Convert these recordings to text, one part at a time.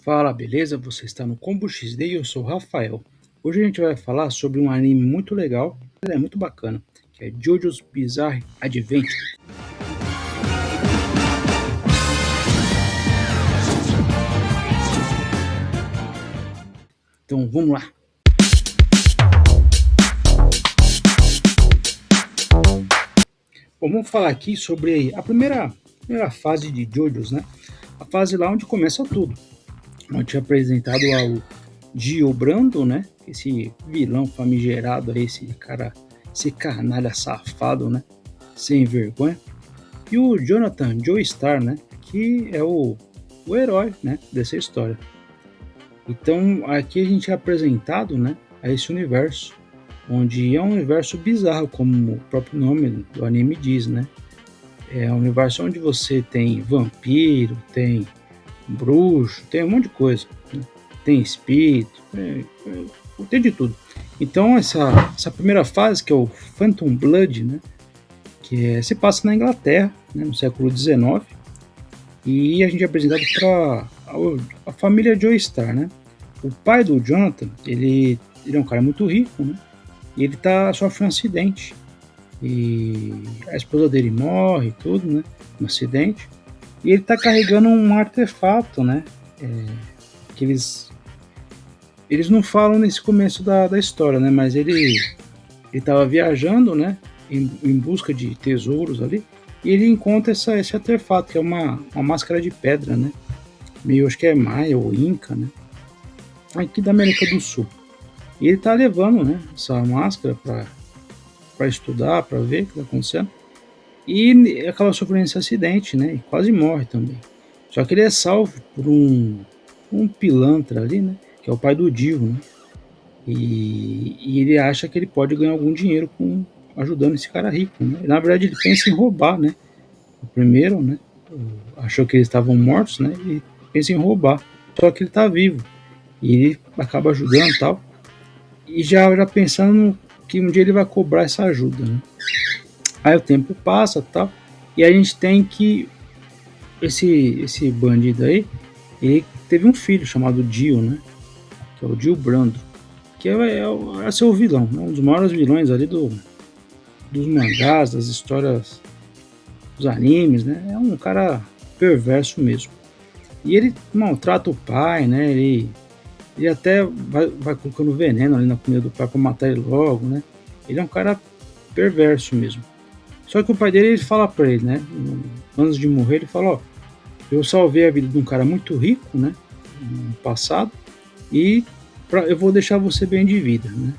Fala, beleza? Você está no Combo XD e eu sou o Rafael. Hoje a gente vai falar sobre um anime muito legal, ele é muito bacana, que é JoJo's Bizarre Adventure. Então vamos lá. Bom, vamos falar aqui sobre a primeira fase de JoJo's, né? A fase lá onde começa tudo. Onde é apresentado ao Dio Brando, né? Esse vilão famigerado aí, esse cara, esse canalha safado, né? Sem vergonha. E o Jonathan Joestar, né, que é o herói, né, dessa história. Então aqui a gente é apresentado, né, a esse universo, onde é um universo bizarro, como o próprio nome do anime diz, né. É um universo onde você tem vampiro, tem bruxo, tem um monte de coisa, né? Tem espírito, tem de tudo. Então essa primeira fase, que é o Phantom Blood, né, se passa na Inglaterra, né, no século XIX, e a gente é apresentado para a família Joestar, né? O pai do Jonathan, ele é um cara muito rico, né? E ele sofre um acidente. E a esposa dele morre e tudo, né? No acidente. E ele tá carregando um artefato, né? Que eles não falam nesse começo da história, né? Mas ele estava viajando, né? Em busca de tesouros ali. E ele encontra esse artefato, que é uma máscara de pedra, né? Meio, acho que é maia ou inca, né? Aqui da América do Sul. E ele tá levando, né, essa máscara para estudar, para ver o que tá acontecendo. E acaba sofrendo esse acidente, né? E quase morre também. Só que ele é salvo por um pilantra ali, né? Que é o pai do Dio, né? E ele acha que ele pode ganhar algum dinheiro ajudando esse cara rico, né? E, na verdade ele pensa em roubar, né? O primeiro, né? Achou que eles estavam mortos, né? E pensa em roubar. Só que ele tá vivo. E ele acaba ajudando e tal. E já pensando que um dia ele vai cobrar essa ajuda, né? Aí o tempo passa e tal. E a gente tem que esse bandido aí, ele teve um filho chamado Dio, né? Que é o Dio Brando. Que é seu vilão, né? Um dos maiores vilões ali dos mangás, das histórias dos animes, né? É um cara perverso mesmo. E ele maltrata o pai, né? Ele até vai colocando veneno ali na comida do pai pra matar ele logo, né? Ele é um cara perverso mesmo. Só que o pai dele, ele fala pra ele, né? Antes de morrer, ele fala, ó, eu salvei a vida de um cara muito rico, né? No passado, e eu vou deixar você bem de vida, né?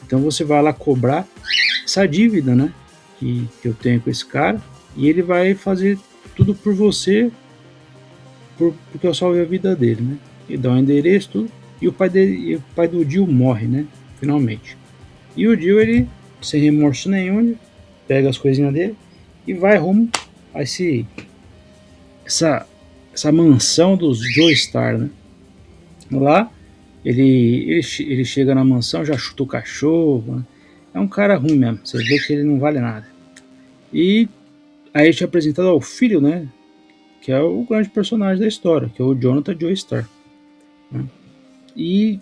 Então você vai lá cobrar essa dívida, né? Que eu tenho com esse cara, e ele vai fazer tudo por você, porque eu salvei a vida dele, né? E dá um endereço, tudo. E o pai do Dio morre, né? Finalmente. E o Dio, ele, sem remorso nenhum, ele pega as coisinhas dele e vai rumo a essa mansão dos Joestar, né? Lá, ele chega na mansão, já chuta o cachorro, né? É um cara ruim mesmo, você vê que ele não vale nada. E aí a gente é apresentado ao filho, né? Que é o grande personagem da história, que é o Jonathan Joestar, né? E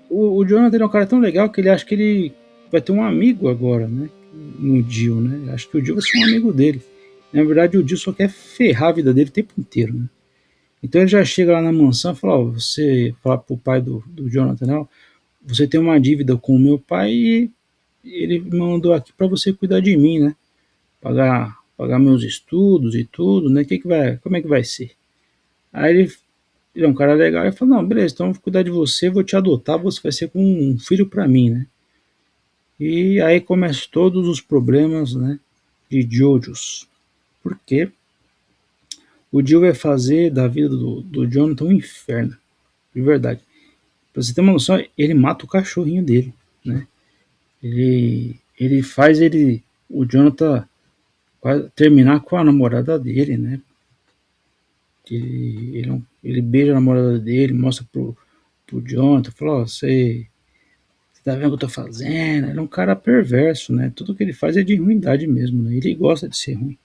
o Jonathan é um cara tão legal que ele acha que ele vai ter um amigo agora, né? No Dio, né? Acho que o Dio vai ser um amigo dele. Na verdade, o Dio só quer ferrar a vida dele o tempo inteiro, né? Então ele já chega lá na mansão e fala, ó, você fala pro pai do Jonathan, né? Você tem uma dívida com o meu pai e ele me mandou aqui para você cuidar de mim, né? Pagar meus estudos e tudo, né? Como é que vai ser? Aí ele é um cara legal, ele fala, não, beleza, então eu vou cuidar de você, vou te adotar, você vai ser como um filho para mim, né? E aí começam todos os problemas, né, de JoJo's. Porque o Dio vai fazer da vida do Jonathan um inferno, de verdade. Pra você ter uma noção, ele mata o cachorrinho dele, né? Ele faz o Jonathan terminar com a namorada dele, né? Ele beija a namorada dele, mostra pro Jonathan, fala, ó, você tá vendo o que eu tô fazendo? Ele é um cara perverso, né? Tudo que ele faz é de ruindade mesmo, né? Ele gosta de ser ruim.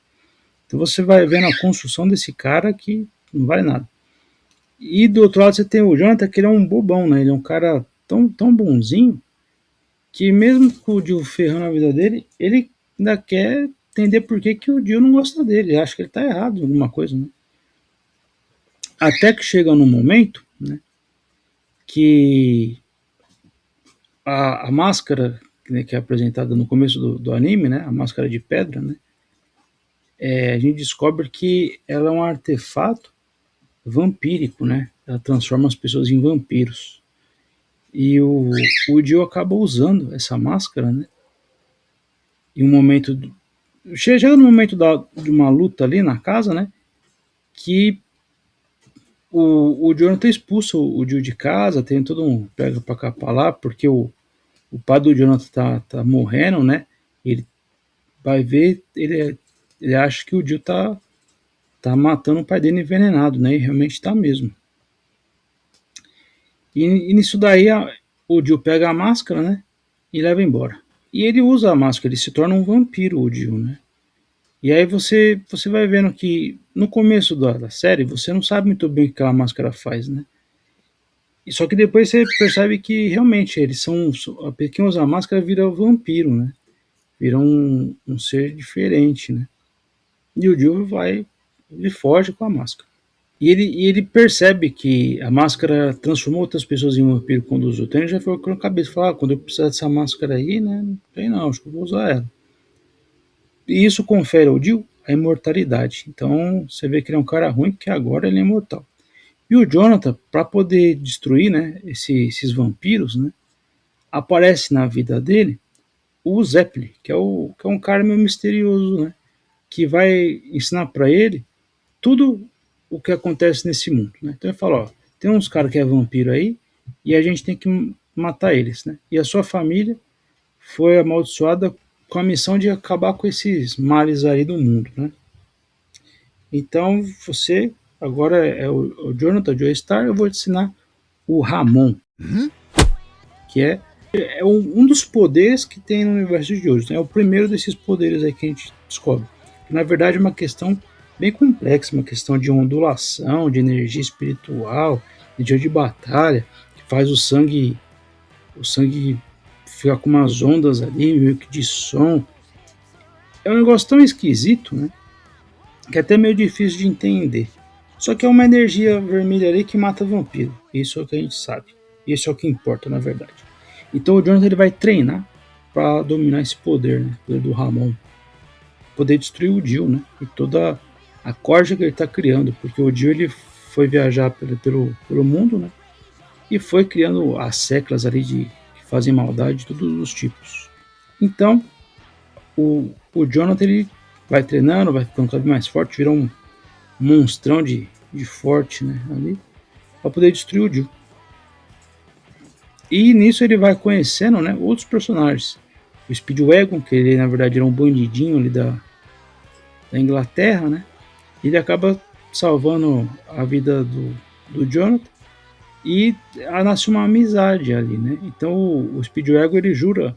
Então você vai vendo a construção desse cara que não vale nada. E do outro lado você tem o Jonathan, que ele é um bobão, né? Ele é um cara tão bonzinho que mesmo com o Jill ferrando a vida dele, ele ainda quer entender por que o Jill não gosta dele. Ele acha que ele tá errado em alguma coisa, né? Até que chega num momento, né, que a máscara, né, que é apresentada no começo do anime, né, a máscara de pedra, né, a gente descobre que ela é um artefato vampírico, né? Ela transforma as pessoas em vampiros. E o Jill acaba usando essa máscara, né? Em um momento. Chega no momento de uma luta ali na casa, né? Que o Jonathan expulsa o Jill de casa, tem todo um pega pra cá pra lá, porque o pai do Jonathan tá morrendo, né? Ele vai ver, ele acha que o Jill tá matando o pai dele envenenado, né? E realmente tá mesmo. E nisso daí o Jill pega a máscara, né? E leva embora. E ele usa a máscara, ele se torna um vampiro, o Jill, né? E aí você vai vendo que no começo da série você não sabe muito bem o que aquela máscara faz, né? E só que depois você percebe que realmente eles são. Quem usa a máscara vira um vampiro, né? Vira um ser diferente, né? E o Jill ele foge com a máscara. E ele percebe que a máscara transformou outras pessoas em vampiro quando usou. Então ele já ficou com a cabeça, falou, quando eu precisar dessa máscara aí, né? Não tem não, acho que eu vou usar ela. E isso confere ao Jill a imortalidade. Então você vê que ele é um cara ruim, porque agora ele é imortal. E o Jonathan, para poder destruir, né, esses vampiros, né, aparece na vida dele o Zeppeli, que é um cara meio misterioso, né, que vai ensinar para ele tudo o que acontece nesse mundo, né? Então ele fala, ó, tem uns caras que é vampiro aí e a gente tem que matar eles, né? E a sua família foi amaldiçoada com a missão de acabar com esses males aí do mundo, né? Então você agora é o Jonathan Joestar, eu vou te ensinar o Ramon, que é um dos poderes que tem no universo de Jojo, né? É o primeiro desses poderes aí que a gente descobre. Que, na verdade é uma questão bem complexa, uma questão de ondulação, de energia espiritual, de batalha, que faz o sangue ficar com umas ondas ali, meio que de som. É um negócio tão esquisito, né? Que é até meio difícil de entender. Só que é uma energia vermelha ali que mata vampiro. Isso é o que a gente sabe. Isso é o que importa, na verdade. Então o Jonathan ele vai treinar para dominar esse poder, né? O poder do Ramon. Poder destruir o Jill, né? E toda a corja que ele está criando. Porque o Jill ele foi viajar pelo mundo, né? E foi criando as seclas ali que fazem maldade de todos os tipos. Então o Jonathan ele vai treinando, vai ficando cada vez mais forte, vira um monstrão de forte, né? Ali, para poder destruir o Jill. E nisso ele vai conhecendo, né, outros personagens. O Speedwagon, que ele na verdade era um bandidinho ali da Inglaterra, né? Ele acaba salvando a vida do Jonathan e nasce uma amizade ali, né? Então o Speedwagon ele jura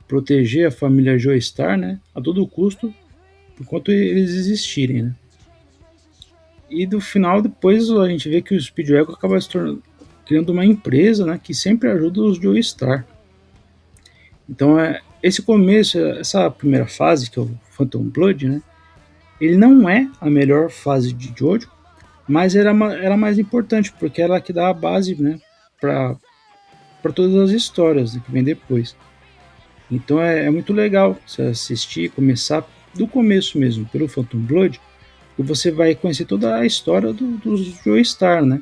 proteger a família Joestar, né, a todo custo, enquanto eles existirem, né? E do final depois a gente vê que o Speedwagon acaba se tornando criando uma empresa, né, que sempre ajuda os Joestar. Então esse começo, essa primeira fase, que é o Phantom Blood, né, ele não é a melhor fase de Jojo, mas era mais importante, porque ela que dá a base, né, para todas as histórias, né, que vem depois. Então é muito legal você assistir, começar do começo mesmo, pelo Phantom Blood, e você vai conhecer toda a história dos Joestar, né.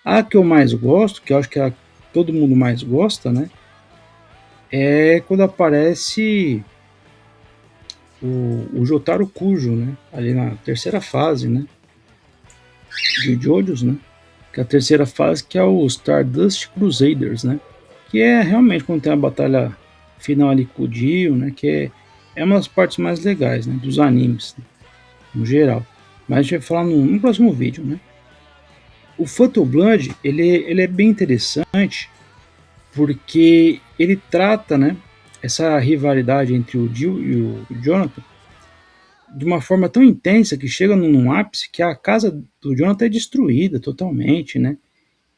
A que eu mais gosto, que eu acho que todo mundo mais gosta, né, é quando aparece o Jotaro Kujo, né, ali na terceira fase, né, de JoJo's, né, que é a terceira fase, que é o Stardust Crusaders, né, que é realmente quando tem a batalha final ali com o Dio, né, que é uma das partes mais legais, né, dos animes, né, no geral. Mas a gente vai falar no próximo vídeo, né. O Phantom Blood, ele é bem interessante, porque ele trata, né, essa rivalidade entre o Jill e o Jonathan de uma forma tão intensa que chega num ápice que a casa do Jonathan é destruída totalmente, né?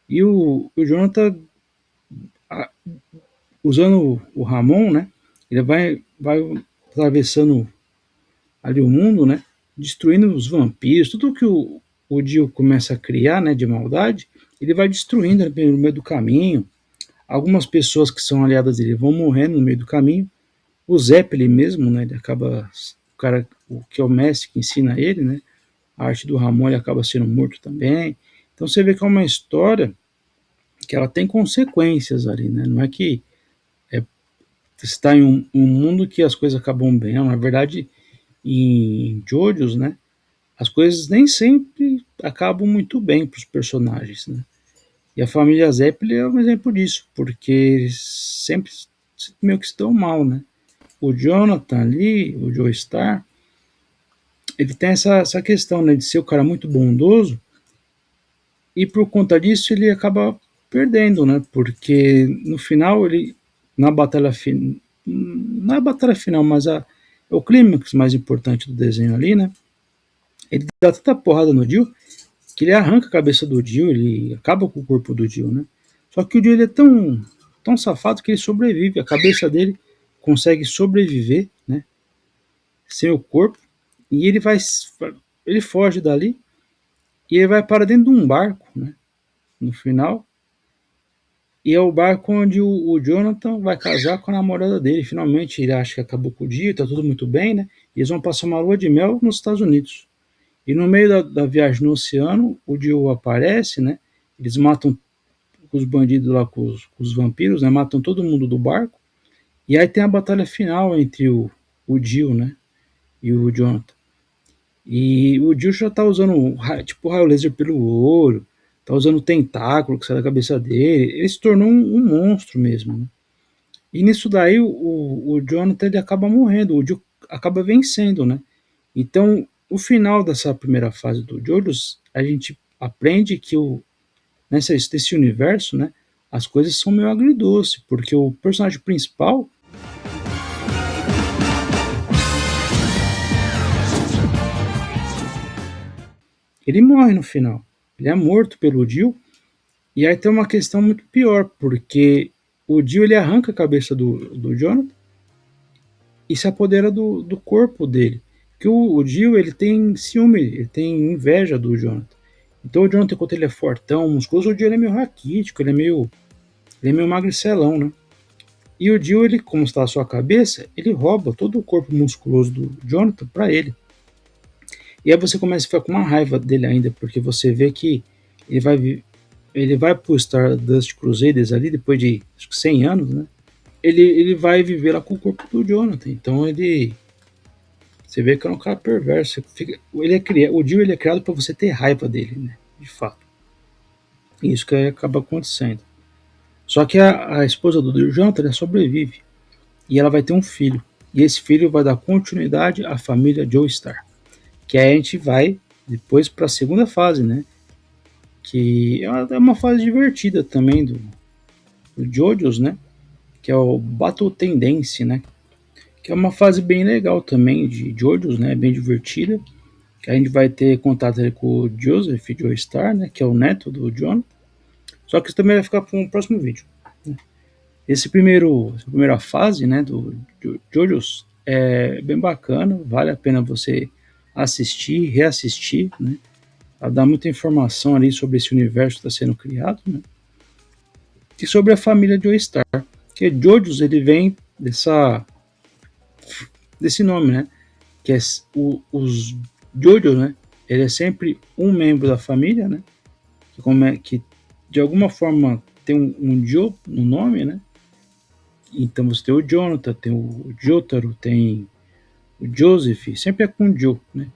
E o Jonathan, a- usando o Ramon, né? Ele vai atravessando ali o mundo, né? Destruindo os vampiros, tudo que o Dio começa a criar, né? De maldade, ele vai destruindo no meio do caminho. Algumas pessoas que são aliadas dele vão morrendo no meio do caminho. O Zeppelin mesmo, né? Ele acaba, o cara, o que é o mestre que ensina ele, né? A arte do Ramon, ele acaba sendo morto também. Então você vê que é uma história que ela tem consequências ali, né? Não é que está em um mundo que as coisas acabam bem. Não, na verdade, em JoJo's, né? As coisas nem sempre acabam muito bem para os personagens, né? E a família Zeppelin é um exemplo disso, porque eles sempre meio que estão mal, né? O Jonathan ali, o Joe Star, ele tem essa questão, né, de ser um cara muito bondoso, e por conta disso ele acaba perdendo, né? Porque no final ele, na batalha final, não é a batalha final, mas é o clímax mais importante do desenho ali, né? Ele dá tanta porrada no Dio que ele arranca a cabeça do Dio, ele acaba com o corpo do Dio, né? Só que o Dio ele é tão safado que ele sobrevive, a cabeça dele consegue sobreviver, né? Sem o corpo, e ele foge dali e ele vai para dentro de um barco, né? No final, e é o barco onde o Jonathan vai casar com a namorada dele. Finalmente ele acha que acabou com o dia, tá tudo muito bem, né? E eles vão passar uma lua de mel nos Estados Unidos. E no meio da viagem no oceano, o Dio aparece, né? Eles matam os bandidos lá com os vampiros, né? Matam todo mundo do barco. E aí tem a batalha final entre o Dio, né? E o Jonathan. E o Dio já tá usando tipo raio laser pelo olho, tá usando tentáculo que sai da cabeça dele. Ele se tornou um monstro mesmo, né? E nisso daí o Jonathan ele acaba morrendo, o Dio acaba vencendo, né? Então, o final dessa primeira fase do JoJo's, a gente aprende que nesse universo, né, as coisas são meio agridoce, porque o personagem principal, ele morre no final. Ele é morto pelo Dio, e aí tem uma questão muito pior, porque o Dio ele arranca a cabeça do Jonathan e se apodera do corpo dele. Que o Dio ele tem ciúme, ele tem inveja do Jonathan. Então o Jonathan, enquanto ele é fortão, musculoso, o Dio ele é meio raquítico, ele é meio magricelão, né? E o Dio, ele, como está a sua cabeça, ele rouba todo o corpo musculoso do Jonathan para ele. E aí você começa a ficar com uma raiva dele ainda, porque você vê que ele vai ele vai pro Stardust Crusaders ali depois de acho que 100 anos, né? Ele vai viver lá com o corpo do Jonathan. Então ele você vê que é um cara perverso. O Dio ele é criado para você ter raiva dele, né? De fato. E isso que acaba acontecendo. Só que a esposa do Jonathan ela sobrevive e ela vai ter um filho. E esse filho vai dar continuidade à família Joestar. Que aí a gente vai depois para a segunda fase, né? Que é uma fase divertida também do JoJo's, né? Que é o Battle Tendency, né? Que é uma fase bem legal também de JoJo's, né? Bem divertida. Que a gente vai ter contato com o Joseph Joestar, né? Que é o neto do John. Só que isso também vai ficar para um próximo vídeo. Essa primeira fase, né, do JoJo's é bem bacana, vale a pena você assistir, reassistir, né? Ela dá muita informação ali sobre esse universo que está sendo criado, né? E sobre a família Joestar, que JoJo's ele vem desse nome, né? Que é os JoJo, né? Ele é sempre um membro da família, né? Que de alguma forma tem um Jo no nome, né? Então você tem o Jonathan, tem o Jotaro, tem o Joseph, sempre é com Joe, né?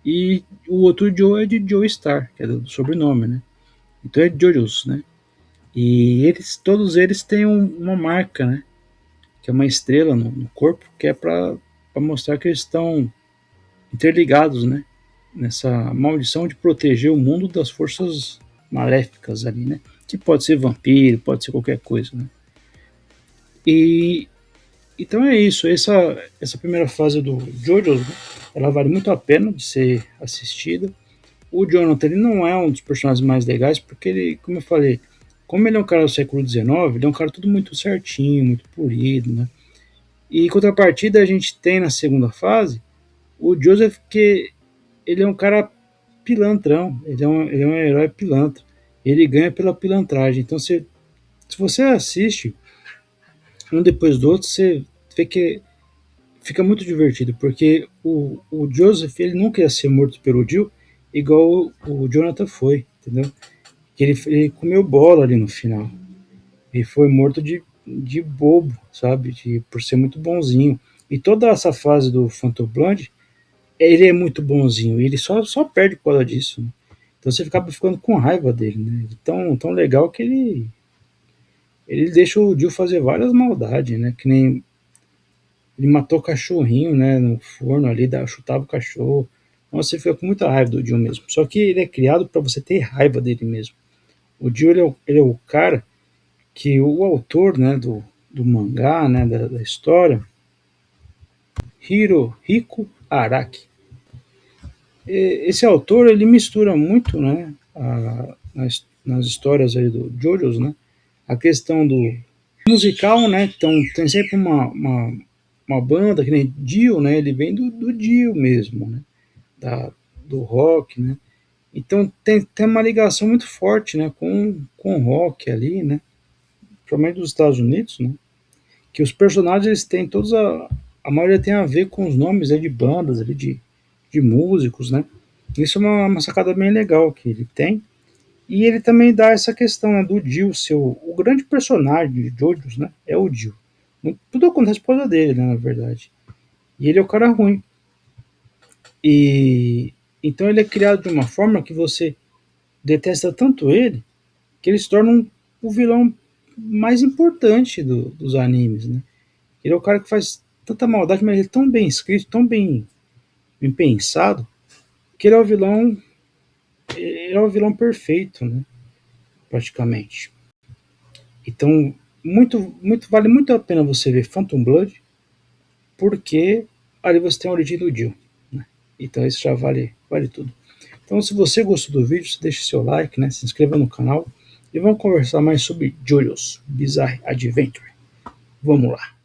E o outro Joe é de Joe Star, que é do sobrenome, né? Então é Jojo's, né? E todos eles têm uma marca, né? Que é uma estrela no corpo, que é para mostrar que eles estão interligados, né? Nessa maldição de proteger o mundo das forças maléficas ali, né? Que pode ser vampiro, pode ser qualquer coisa, né? E Então é isso, essa primeira fase do JoJo's, né, ela vale muito a pena de ser assistida. O Jonathan, ele não é um dos personagens mais legais, porque ele, como eu falei, como ele é um cara do século XIX, ele é um cara tudo muito certinho, muito polido, né? E em contrapartida, a gente tem na segunda fase o Joseph, que ele é um cara pilantrão, ele é um herói pilantra. Ele ganha pela pilantragem. Então, se você assiste um depois do outro, você vê que fica muito divertido, porque o Joseph, ele nunca ia ser morto pelo Jill, igual o Jonathan foi, entendeu? Que ele comeu bola ali no final. Ele foi morto de bobo, sabe? Por ser muito bonzinho. E toda essa fase do Phantom Blood, ele é muito bonzinho. E ele só perde por causa disso, né? Então você acaba ficando com raiva dele, né? Tão legal que ele deixa o Jill fazer várias maldades, né? Que nem ele matou o cachorrinho, né? No forno ali, chutava o cachorro. Nossa, você fica com muita raiva do Jill mesmo. Só que ele é criado para você ter raiva dele mesmo. O Jill, ele é o cara que o autor, né, do mangá, né, da história, Hirohiko Araki. Esse autor, ele mistura muito, né, nas histórias aí do JoJo's, né, a questão do musical, né, então tem sempre uma banda, que nem Dio, né, ele vem do Dio mesmo, né, da, do rock, né, então tem uma ligação muito forte, né, com o rock ali, né, principalmente dos Estados Unidos, né, que os personagens eles têm todos a maioria tem a ver com os nomes de bandas ali, de músicos, né? Isso é uma sacada bem legal que ele tem. E ele também dá essa questão, né, do Dio, o grande personagem de Jojo's, né? É o Dio. Tudo acontece por causa dele, né, na verdade. E ele é o cara ruim. E então ele é criado de uma forma que você detesta tanto ele que ele se torna o vilão mais importante dos animes, né? Ele é o cara que faz tanta maldade, mas ele é tão bem escrito, tão bem pensado, que ele é o vilão perfeito, né? Praticamente. Então, vale muito a pena você ver Phantom Blood, porque ali você tem a origem do Jill, né? Então isso já vale tudo. Então, se você gostou do vídeo, deixe seu like, né? Se inscreva no canal e vamos conversar mais sobre JoJo's Bizarre Adventure. Vamos lá!